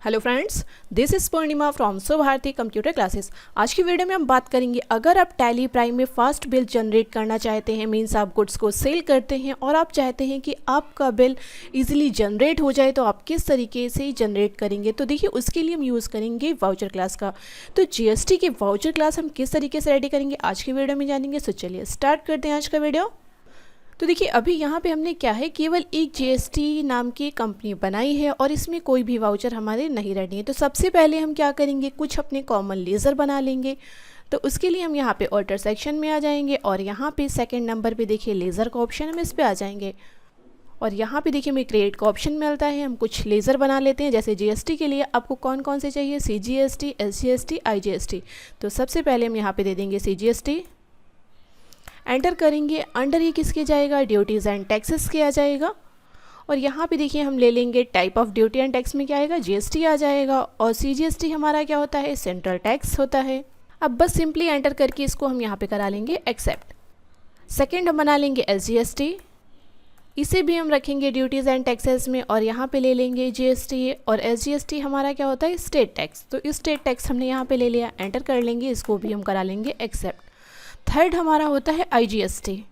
Hello friends, this is Purnima from सो Bharti computer classes. आज की वीडियो में हम बात करेंगे, अगर आप टैली प्राइम में फास्ट बिल जनरेट करना चाहते हैं, मींस आप गुड्स को सेल करते हैं और आप चाहते हैं कि आपका बिल इजीली जनरेट हो जाए, तो आप किस तरीके से जनरेट करेंगे। तो देखिए, उसके लिए हम यूज़ करेंगे वाउचर क्लास का। तो जीएसटी के वाउचर क्लास हम किस तरीके से रेडी करेंगे आज की वीडियो में जानेंगे। सो चलिए स्टार्ट करते हैं आज का वीडियो। तो देखिए, अभी यहाँ पे हमने क्या है, केवल एक जीएसटी नाम की कंपनी बनाई है और इसमें कोई भी वाउचर हमारे नहीं रेडी है। तो सबसे पहले हम क्या करेंगे, कुछ अपने कॉमन लेज़र बना लेंगे। तो उसके लिए हम यहाँ पे ऑल्टर सेक्शन में आ जाएंगे और यहाँ पे सेकंड नंबर पे देखिए लेज़र का ऑप्शन, हम इस पर आ जाएंगे और यहाँ पे देखिए हमें क्रिएट का ऑप्शन मिलता है। हम कुछ लेज़र बना लेते हैं। जैसे जीएसटी के लिए आपको कौन कौन से चाहिए, सीजीएसटी, एसजीएसटी, आईजीएसटी। तो सबसे पहले हम यहाँ पे दे देंगे सीजीएसटी, एंटर करेंगे। अंडर ये किसके जाएगा, ड्यूटीज़ एंड टैक्सेस के आ जाएगा। और यहाँ पे देखिए हम ले लेंगे type of duty and tax में क्या आएगा, जीएसटी आ जाएगा। और सीजीएसटी हमारा क्या होता है, सेंट्रल टैक्स होता है। अब बस सिंपली एंटर करके इसको हम यहाँ पे करा लेंगे एक्सेप्ट। सेकेंड हम बना लेंगे एसजीएसटी, इसे भी हम रखेंगे ड्यूटीज़ एंड टैक्सेस में और यहाँ पे ले लेंगे जीएसटी। और एसजीएसटी हमारा क्या होता है, स्टेट टैक्स। तो स्टेट टैक्स हमने यहाँ पे ले लिया, एंटर कर लेंगे, इसको भी हम करा लेंगे एक्सेप्ट। थर्ड हमारा होता है आईजीएसटी,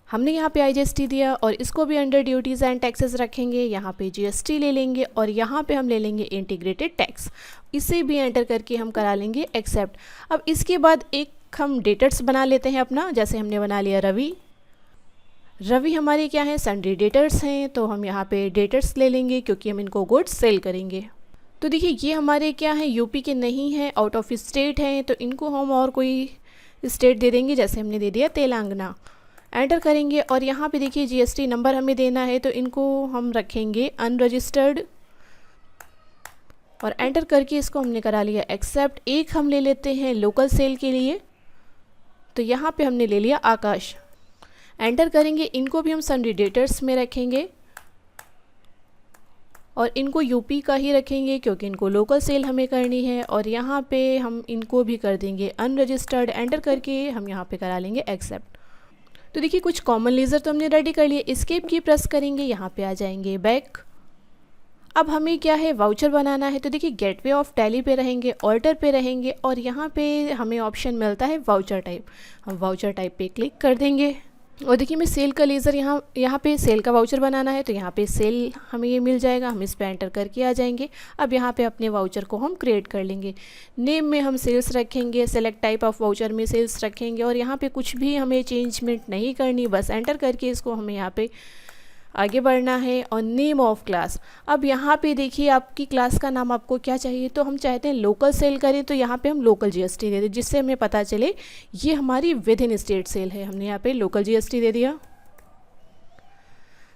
हमने यहाँ पे आईजीएसटी दिया और इसको भी अंडर ड्यूटीज़ एंड टैक्सेस रखेंगे। यहाँ पे जीएसटी ले लेंगे और यहाँ पे हम ले लेंगे इंटीग्रेटेड टैक्स, इसे भी एंटर करके हम करा लेंगे एक्सेप्ट। अब इसके बाद एक हम डेटर्स बना लेते हैं अपना। जैसे हमने बना लिया रवि, रवि हमारे क्या है, सन्ड्री डेटर्स हैं। तो हम यहाँ पे डेटर्स ले लेंगे क्योंकि हम इनको गुड्स सेल करेंगे। तो देखिए ये हमारे क्या है, यूपी के नहीं हैं, आउट ऑफ स्टेट हैं। तो इनको हम और कोई स्टेट दे देंगे, जैसे हमने दे दिया तेलंगाना। एंटर करेंगे और यहाँ पे देखिए जीएसटी नंबर हमें देना है, तो इनको हम रखेंगे अनरजिस्टर्ड और एंटर करके इसको हमने करा लिया एक्सेप्ट। एक हम ले लेते हैं लोकल सेल के लिए, तो यहाँ पे हमने ले लिया आकाश। एंटर करेंगे, इनको भी हम सन्ड्री डेटर्स में रखेंगे और इनको यूपी का ही रखेंगे क्योंकि इनको लोकल सेल हमें करनी है। और यहाँ पे हम इनको भी कर देंगे अनरजिस्टर्ड, एंटर करके हम यहाँ पे करा लेंगे एक्सेप्ट। तो देखिए कुछ कॉमन लेज़र तो हमने रेडी कर लिए। एस्केप की प्रेस करेंगे, यहाँ पे आ जाएंगे बैक। अब हमें क्या है, वाउचर बनाना है। तो देखिए गेटवे ऑफ टैली पे रहेंगे, ऑल्टर पे रहेंगे और यहाँ पे हमें ऑप्शन मिलता है वाउचर टाइप। हम वाउचर टाइप पे क्लिक कर देंगे और देखिए मैं सेल का लेज़र यहाँ पे सेल का वाउचर बनाना है, तो यहाँ पे सेल हमें ये मिल जाएगा। हम इस पे एंटर करके आ जाएंगे। अब यहाँ पे अपने वाउचर को हम क्रिएट कर लेंगे। नेम में हम सेल्स रखेंगे, सेलेक्ट टाइप ऑफ वाउचर में सेल्स रखेंगे और यहाँ पे कुछ भी हमें चेंजमेंट नहीं करनी, बस एंटर करके इसको हमें यहाँ पे आगे बढ़ना है। और नेम ऑफ क्लास, अब यहाँ पे देखिए आपकी क्लास का नाम आपको क्या चाहिए। तो हम चाहते हैं लोकल सेल करें, तो यहाँ पे हम लोकल जीएसटी दे दें, जिससे हमें पता चले ये हमारी विद इन स्टेट सेल है। हमने यहाँ पे लोकल जीएसटी दे दिया।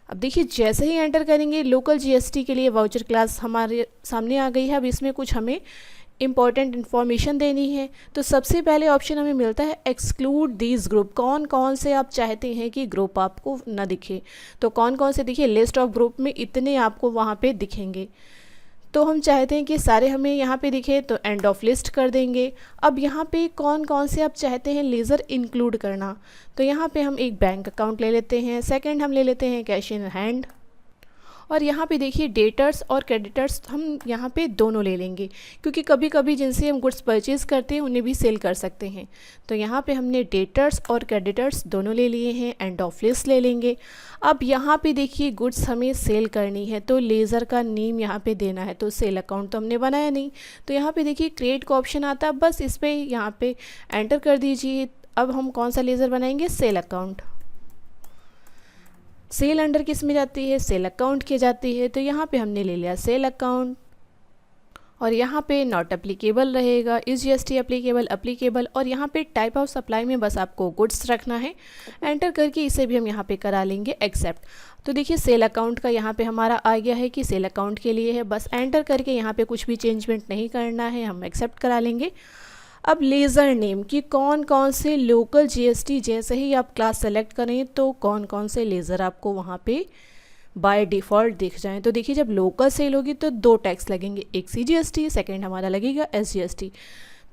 अब देखिए जैसे ही एंटर करेंगे, लोकल जीएसटी के लिए वाउचर क्लास हमारे सामने आ गई है। अब इसमें कुछ हमें इंपॉर्टेंट इन्फॉर्मेशन देनी है। तो सबसे पहले ऑप्शन हमें मिलता है एक्सक्लूड दीज ग्रुप, कौन कौन से आप चाहते हैं कि ग्रुप आपको ना दिखे। तो कौन कौन से, देखिए लिस्ट ऑफ ग्रुप में इतने आपको वहाँ पे दिखेंगे। तो हम चाहते हैं कि सारे हमें यहाँ पे दिखे, तो एंड ऑफ लिस्ट कर देंगे। अब यहाँ पे कौन कौन से आप चाहते हैं लेज़र इंक्लूड करना, तो यहाँ पे हम एक बैंक अकाउंट ले लेते हैं। सेकेंड हम ले लेते हैं कैश इन हैंड। और यहाँ पे देखिए डेटर्स और क्रेडिटर्स हम यहाँ पे दोनों ले लेंगे, क्योंकि कभी कभी जिनसे हम गुड्स परचेज़ करते हैं उन्हें भी सेल कर सकते हैं। तो यहाँ पे हमने डेटर्स और क्रेडिटर्स दोनों ले लिए हैं। एंड ऑफ लिस्ट ले लेंगे। अब यहाँ पे देखिए गुड्स हमें सेल करनी है, तो लेज़र का नेम यहाँ पे देना है। तो सेल अकाउंट तो हमने बनाया नहीं, तो यहाँ पे देखिए क्रिएट का ऑप्शन आता है, बस इस पर यहाँ पे एंटर कर दीजिए। अब हम कौन सा लेज़र बनाएंगे, सेल अकाउंट। सेल अंडर किस में जाती है, सेल अकाउंट के जाती है। तो यहाँ पे हमने ले लिया सेल अकाउंट और यहाँ पे नॉट एप्लीकेबल रहेगा, इज जीएसटी एप्लीकेबल और यहाँ पे टाइप ऑफ सप्लाई में बस आपको गुड्स रखना है। एंटर करके इसे भी हम यहाँ पे करा लेंगे एक्सेप्ट। तो देखिए सेल अकाउंट का यहाँ पे हमारा आ गया है कि सेल अकाउंट के लिए है, बस एंटर करके यहाँ पे कुछ भी चेंजमेंट नहीं करना है, हम एक्सेप्ट करा लेंगे। अब लेज़र नेम की कौन कौन से लोकल जीएसटी, जैसे ही आप क्लास सेलेक्ट करें तो कौन कौन से लेज़र आपको वहाँ पे बाय डिफ़ॉल्ट दिख जाएं। तो देखिए जब लोकल सेल होगी तो दो टैक्स लगेंगे, एक सीजीएसटी, सेकंड हमारा लगेगा एसजीएसटी।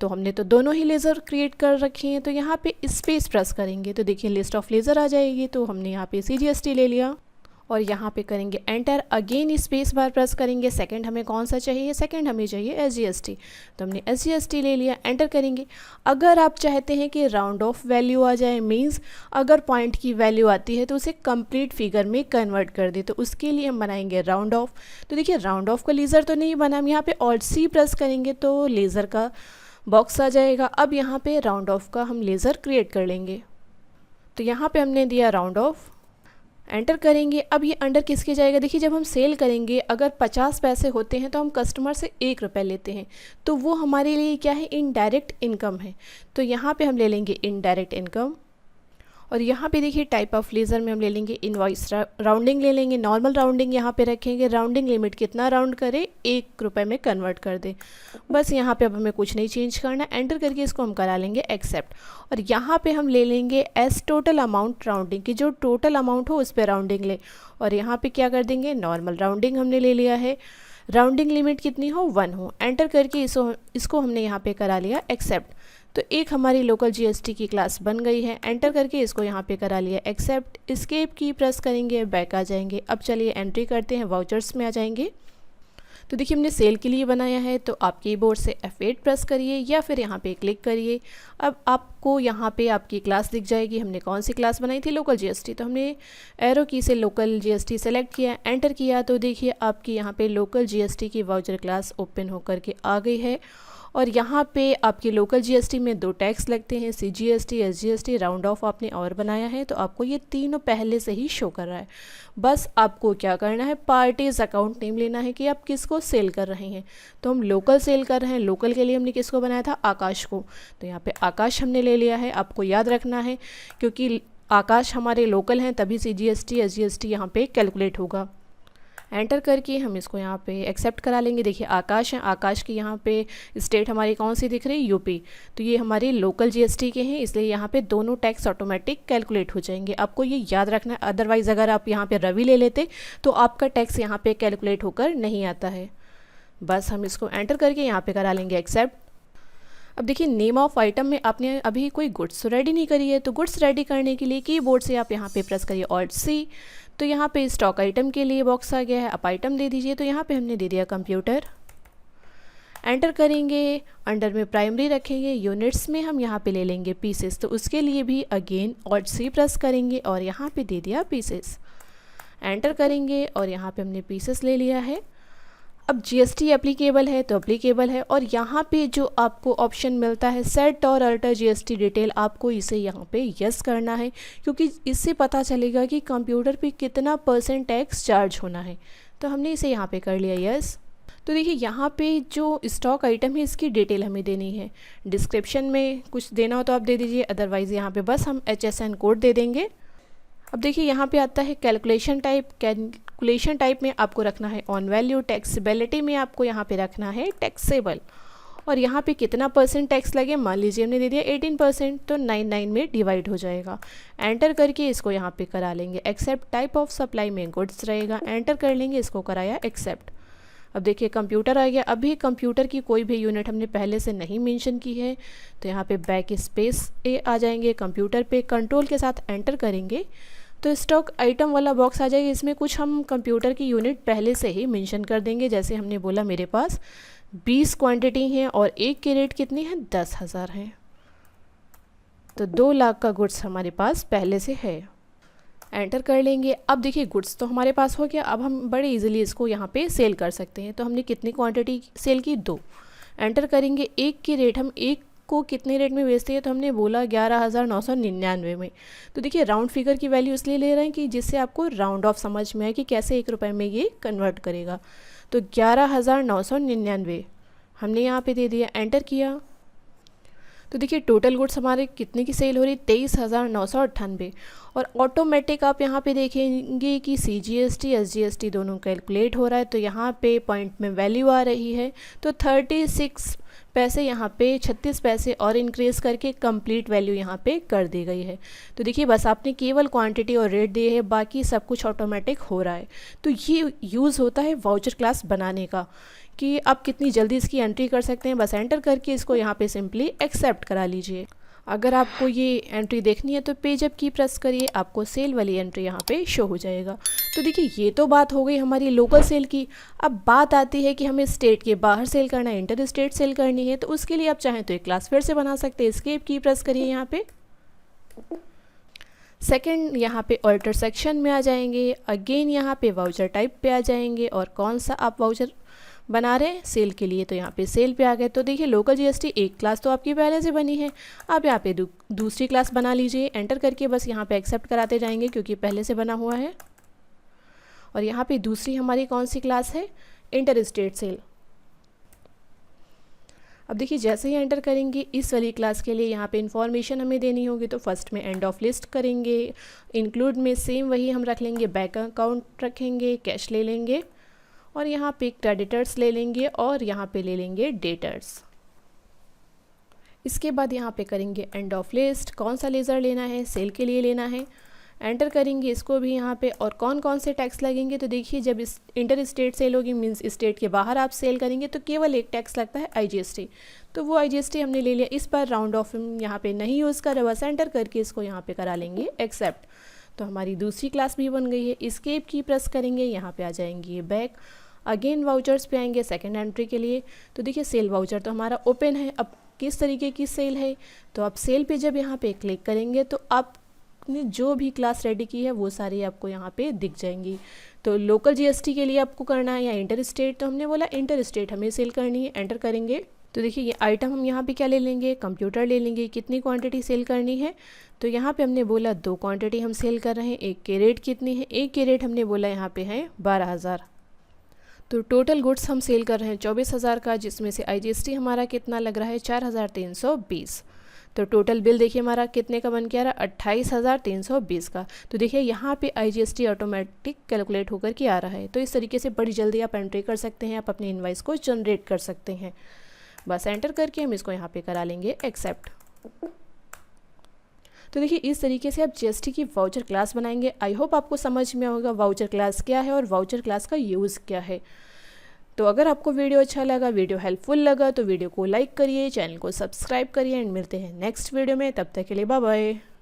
तो हमने तो दोनों ही लेज़र क्रिएट कर रखे हैं। तो यहाँ पे स्पेस प्रेस करेंगे तो देखिए लिस्ट ऑफ लेज़र आ जाएगी। तो हमने यहाँ पे सीजीएसटी ले लिया और यहाँ पे करेंगे enter, again space bar press करेंगे। सेकंड हमें कौन सा चाहिए, सेकंड हमें चाहिए SGST, तो हमने SGST ले लिया, एंटर करेंगे। अगर आप चाहते हैं कि राउंड ऑफ वैल्यू आ जाए, मींस अगर पॉइंट की वैल्यू आती है तो उसे कंप्लीट फिगर में कन्वर्ट कर दे, तो उसके लिए हम बनाएंगे राउंड ऑफ। तो देखिए राउंड ऑफ का लेज़र तो नहीं बना, हम यहाँ पे Alt+C प्रेस करेंगे तो लेज़र का बॉक्स आ जाएगा। अब यहाँ पे राउंड ऑफ का हम लेज़र क्रिएट कर लेंगे, तो यहाँ पे हमने दिया राउंड ऑफ, एंटर करेंगे। अब ये अंडर किसके जाएगा, देखिए जब हम सेल करेंगे अगर 50 पैसे होते हैं तो हम कस्टमर से 1 रुपये लेते हैं, तो वो हमारे लिए क्या है, इनडायरेक्ट इनकम है। तो यहाँ पे हम ले लेंगे इनडायरेक्ट इनकम। और यहाँ पे देखिए टाइप ऑफ लेज़र में हम ले लेंगे इनवॉइस राउंडिंग ले लेंगे, नॉर्मल राउंडिंग यहाँ पे रखेंगे। राउंडिंग लिमिट कितना राउंड करे, 1 रुपये में कन्वर्ट कर दे, बस यहाँ पे अब हमें कुछ नहीं चेंज करना। एंटर करके इसको हम करा लेंगे एक्सेप्ट। और यहाँ पे हम ले लेंगे एस टोटल अमाउंट राउंडिंग, कि जो टोटल अमाउंट हो उस पर राउंडिंग ले। और यहाँ पे क्या कर देंगे, नॉर्मल राउंडिंग हमने ले लिया है, राउंडिंग लिमिट कितनी हो, 1 हो। एंटर करके इसको हमने यहाँ पे करा लिया एक्सेप्ट। तो एक हमारी लोकल GST की क्लास बन गई है। एंटर करके इसको यहाँ पे करा लिया एक्सेप्ट, एस्केप की प्रेस करेंगे, बैक आ जाएंगे। अब चलिए एंट्री करते हैं, वाउचर्स में आ जाएंगे। तो देखिए हमने सेल के लिए बनाया है, तो आप कीबोर्ड से F8 प्रेस करिए या फिर यहाँ पे क्लिक करिए। अब आपको यहाँ पे आपकी क्लास दिख जाएगी। हमने कौन सी क्लास बनाई थी, लोकल GST, तो हमने एरो की से लोकल GST सेलेक्ट किया, एंटर किया, तो देखिए आपकी यहाँ पे लोकल GST की वाउचर क्लास ओपन होकर के आ गई है। और यहाँ पे आपकी लोकल GST में 2 टैक्स लगते हैं, CGST, SGST, राउंड ऑफ आपने और बनाया है, तो आपको ये तीनों पहले से ही शो कर रहा है। बस आपको क्या करना है, पार्टीज अकाउंट नेम लेना है कि आप किसको सेल कर रहे हैं। तो हम लोकल सेल कर रहे हैं, लोकल के लिए हमने किसको बनाया था, आकाश को, तो यहाँ पे आकाश हमने ले लिया है। आपको याद रखना है क्योंकि आकाश हमारे लोकल हैं, तभी CGST, SGST यहाँ पे कैलकुलेट होगा। एंटर करके हम इसको यहाँ पे एक्सेप्ट करा लेंगे। देखिए आकाश है, आकाश की यहाँ पे स्टेट हमारी कौन सी दिख रही है, यूपी, तो ये हमारी लोकल GST के हैं, इसलिए यहाँ पे दोनों टैक्स ऑटोमेटिक कैलकुलेट हो जाएंगे। आपको ये याद रखना है, अदरवाइज़ अगर आप यहाँ पे रवि ले लेते तो आपका टैक्स यहाँ पे कैलकुलेट होकर नहीं आता है। बस हम इसको एंटर करके यहाँ पे करा लेंगे एक्सेप्ट। अब देखिए नेम ऑफ आइटम में आपने अभी कोई गुड्स रेडी नहीं करी है, तो गुड्स रेडी करने के लिए कीबोर्ड से आप यहाँ पे प्रेस करिए Alt+C। तो यहाँ पे स्टॉक आइटम के लिए बॉक्स आ गया है, आप आइटम दे दीजिए, तो यहाँ पे हमने दे दिया कंप्यूटर। एंटर करेंगे, अंडर में प्राइमरी रखेंगे, यूनिट्स में हम यहाँ पे ले लेंगे पीसेस, तो उसके लिए भी अगेन Alt+C प्रेस करेंगे और यहाँ पे दे दिया पीसेस। एंटर करेंगे और यहाँ पे हमने पीसेस ले लिया है। अब GST एप्लीकेबल है तो एप्लीकेबल है, और यहाँ पे जो आपको ऑप्शन मिलता है सेट और अल्टर GST डिटेल, आपको इसे यहाँ पे यस करना है, क्योंकि इससे पता चलेगा कि कंप्यूटर पे कितना % टैक्स चार्ज होना है। तो हमने इसे यहाँ पे कर लिया यस। तो देखिए यहाँ पे जो स्टॉक आइटम है इसकी डिटेल हमें देनी है, डिस्क्रिप्शन में कुछ देना हो तो आप दे दीजिए, अदरवाइज़ यहाँ पे बस हम HSN कोड दे देंगे। अब देखिए यहाँ पे आता है कैलकुलेशन टाइप, कैलकुलेशन टाइप में आपको रखना है ऑन वैल्यू, टैक्सेबिलिटी में आपको यहाँ पे रखना है टैक्सेबल, और यहाँ पे कितना % टैक्स लगे, मान लीजिए हमने दे दिया 18%, तो 99 में डिवाइड हो जाएगा। एंटर करके इसको यहाँ पे करा लेंगे एक्सेप्ट। टाइप ऑफ सप्लाई में गुड्स रहेगा, एंटर कर लेंगे, इसको कराया एक्सेप्ट। अब देखिए कंप्यूटर आ गया। अभी कंप्यूटर की कोई भी यूनिट हमने पहले से नहीं मेंशन की है, तो यहाँ पे बैक स्पेस ए आ जाएंगे, कंप्यूटर पे कंट्रोल के साथ एंटर करेंगे तो स्टॉक आइटम वाला बॉक्स आ जाएगा। इसमें कुछ हम कंप्यूटर की यूनिट पहले से ही मेंशन कर देंगे, जैसे हमने बोला मेरे पास 20 क्वांटिटी हैं और एक की रेट कितनी है, 10,000 है, तो 2 लाख का गुड्स हमारे पास पहले से है। एंटर कर लेंगे। अब देखिए गुड्स तो हमारे पास हो गया, अब हम बड़े इजीली इसको यहाँ पे सेल कर सकते हैं। तो हमने कितनी क्वांटिटी सेल की, 2। एंटर करेंगे, एक की रेट हम एक को कितने रेट में बेचते हैं, तो हमने बोला 11,999 में। तो देखिए राउंड फिगर की वैल्यू इसलिए ले रहे हैं कि जिससे आपको राउंड ऑफ समझ में आए कि कैसे 1 रुपये में ये कन्वर्ट करेगा। तो 11,999 हमने यहाँ पे दे दिया, एंटर किया। तो देखिए टोटल गुड्स हमारे कितने की सेल हो रही, 23,998। और ऑटोमेटिक आप यहाँ पे देखेंगे कि CGST SGST दोनों कैलकुलेट हो रहा है, तो यहाँ पे पॉइंट में वैल्यू आ रही है, तो 36 पैसे यहाँ पे 36 पैसे और इंक्रीज़ करके कंप्लीट वैल्यू यहाँ पे कर दी गई है। तो देखिए बस आपने केवल क्वांटिटी और रेट दिए है, बाकी सब कुछ ऑटोमेटिक हो रहा है। तो ये यूज़ होता है वाउचर क्लास बनाने का, कि आप कितनी जल्दी इसकी एंट्री कर सकते हैं। बस एंटर करके इसको यहाँ पे सिंपली एक्सेप्ट करा लीजिए। अगर आपको ये एंट्री देखनी है तो पेज अप की प्रेस करिए, आपको सेल वाली एंट्री यहाँ पे शो हो जाएगा। तो देखिए ये तो बात हो गई हमारी लोकल सेल की। अब बात आती है कि हमें स्टेट के बाहर सेल करना है, इंटर स्टेट सेल करनी है। तो उसके लिए आप चाहें तो एक क्लास फिर से बना सकते हैं। एस्केप की प्रेस करिए यहाँ पे। सेकंड यहाँ पे ऑल्टर सेक्शन में आ जाएंगे। अगेन यहाँ पे वाउचर टाइप पे आ जाएंगे और कौन सा आप वाउचर बना रहे हैं सेल के लिए, तो यहाँ पे सेल पे आ गए। तो देखिए लोकल जीएसटी एक क्लास तो आपकी पहले से बनी है, आप यहाँ पे दूसरी क्लास बना लीजिए। एंटर करके बस यहाँ पे एक्सेप्ट कराते जाएंगे क्योंकि पहले से बना हुआ है। और यहाँ पे दूसरी हमारी कौन सी क्लास है, इंटर स्टेट सेल। अब देखिए जैसे ही एंटर करेंगे इस वाली क्लास के लिए यहाँ पे इन्फॉर्मेशन हमें देनी होगी। तो फर्स्ट में एंड ऑफ लिस्ट करेंगे, इंक्लूड में सेम वही हम रख लेंगे, बैंक अकाउंट रखेंगे, कैश ले लेंगे और यहाँ पे क्रेडिटर्स ले लेंगे और यहाँ पे ले लेंगे डेटर्स। इसके बाद यहाँ पे करेंगे एंड ऑफ लिस्ट, कौन सा लेज़र लेना है, सेल के लिए लेना है। एंटर करेंगे इसको भी यहाँ पे और कौन कौन से टैक्स लगेंगे। तो देखिए जब इस इंटर स्टेट सेल होगी मीन्स स्टेट के बाहर आप सेल करेंगे तो केवल एक टैक्स लगता है आईजीएसटी। तो वो आईजीएसटी हमने ले लिया। इस पर राउंड ऑफ यहाँ पे नहीं यूज़ कर, बस एंटर करके इसको यहाँ पे करा लेंगे एक्सेप्ट। तो हमारी दूसरी क्लास भी बन गई है। एस्केप की प्रेस करेंगे, यहाँ पे आ जाएंगे बैक। अगेन वाउचर्स पे आएंगे सेकेंड एंट्री के लिए। तो देखिए सेल वाउचर तो हमारा ओपन है। अब किस तरीके की सेल है, तो आप सेल पे जब यहाँ पे क्लिक करेंगे तो आपने जो भी क्लास रेडी की है वो सारी आपको यहाँ पे दिख जाएंगी। तो लोकल जीएसटी के लिए आपको करना है या इंटर स्टेट, तो हमने बोला इंटर स्टेट हमें सेल करनी है। एंटर करेंगे तो देखिए ये आइटम हम यहाँ पे क्या ले लेंगे, कंप्यूटर ले लेंगे। कितनी क्वांटिटी सेल करनी है, तो यहाँ पे हमने बोला 2 क्वांटिटी हम सेल कर रहे हैं। एक के रेट कितनी है, एक के रेट हमने बोला यहाँ पे है 12,000। तो टोटल गुड्स हम सेल कर रहे हैं 24,000 का, जिसमें से आईजीएसटी हमारा कितना लग रहा है 4,320। तो टोटल बिल देखिए हमारा कितने का बन के आ रहा है 28,320 का। तो देखिए यहाँ पे आईजीएसटी ऑटोमेटिक कैलकुलेट होकर के आ रहा है। तो इस तरीके से बड़ी जल्दी आप एंट्री कर सकते हैं, आप अपने इनवाइस को जनरेट कर सकते हैं। बस एंटर करके हम इसको यहाँ पे करा लेंगे एक्सेप्ट। तो देखिए इस तरीके से आप जीएसटी की वाउचर क्लास बनाएंगे। आई होप आपको समझ में होगा वाउचर क्लास क्या है और वाउचर क्लास का यूज़ क्या है। तो अगर आपको वीडियो अच्छा लगा, वीडियो हेल्पफुल लगा, तो वीडियो को लाइक करिए, चैनल को सब्सक्राइब करिए एंड मिलते हैं नेक्स्ट वीडियो में। तब तक के लिए बाय बाय।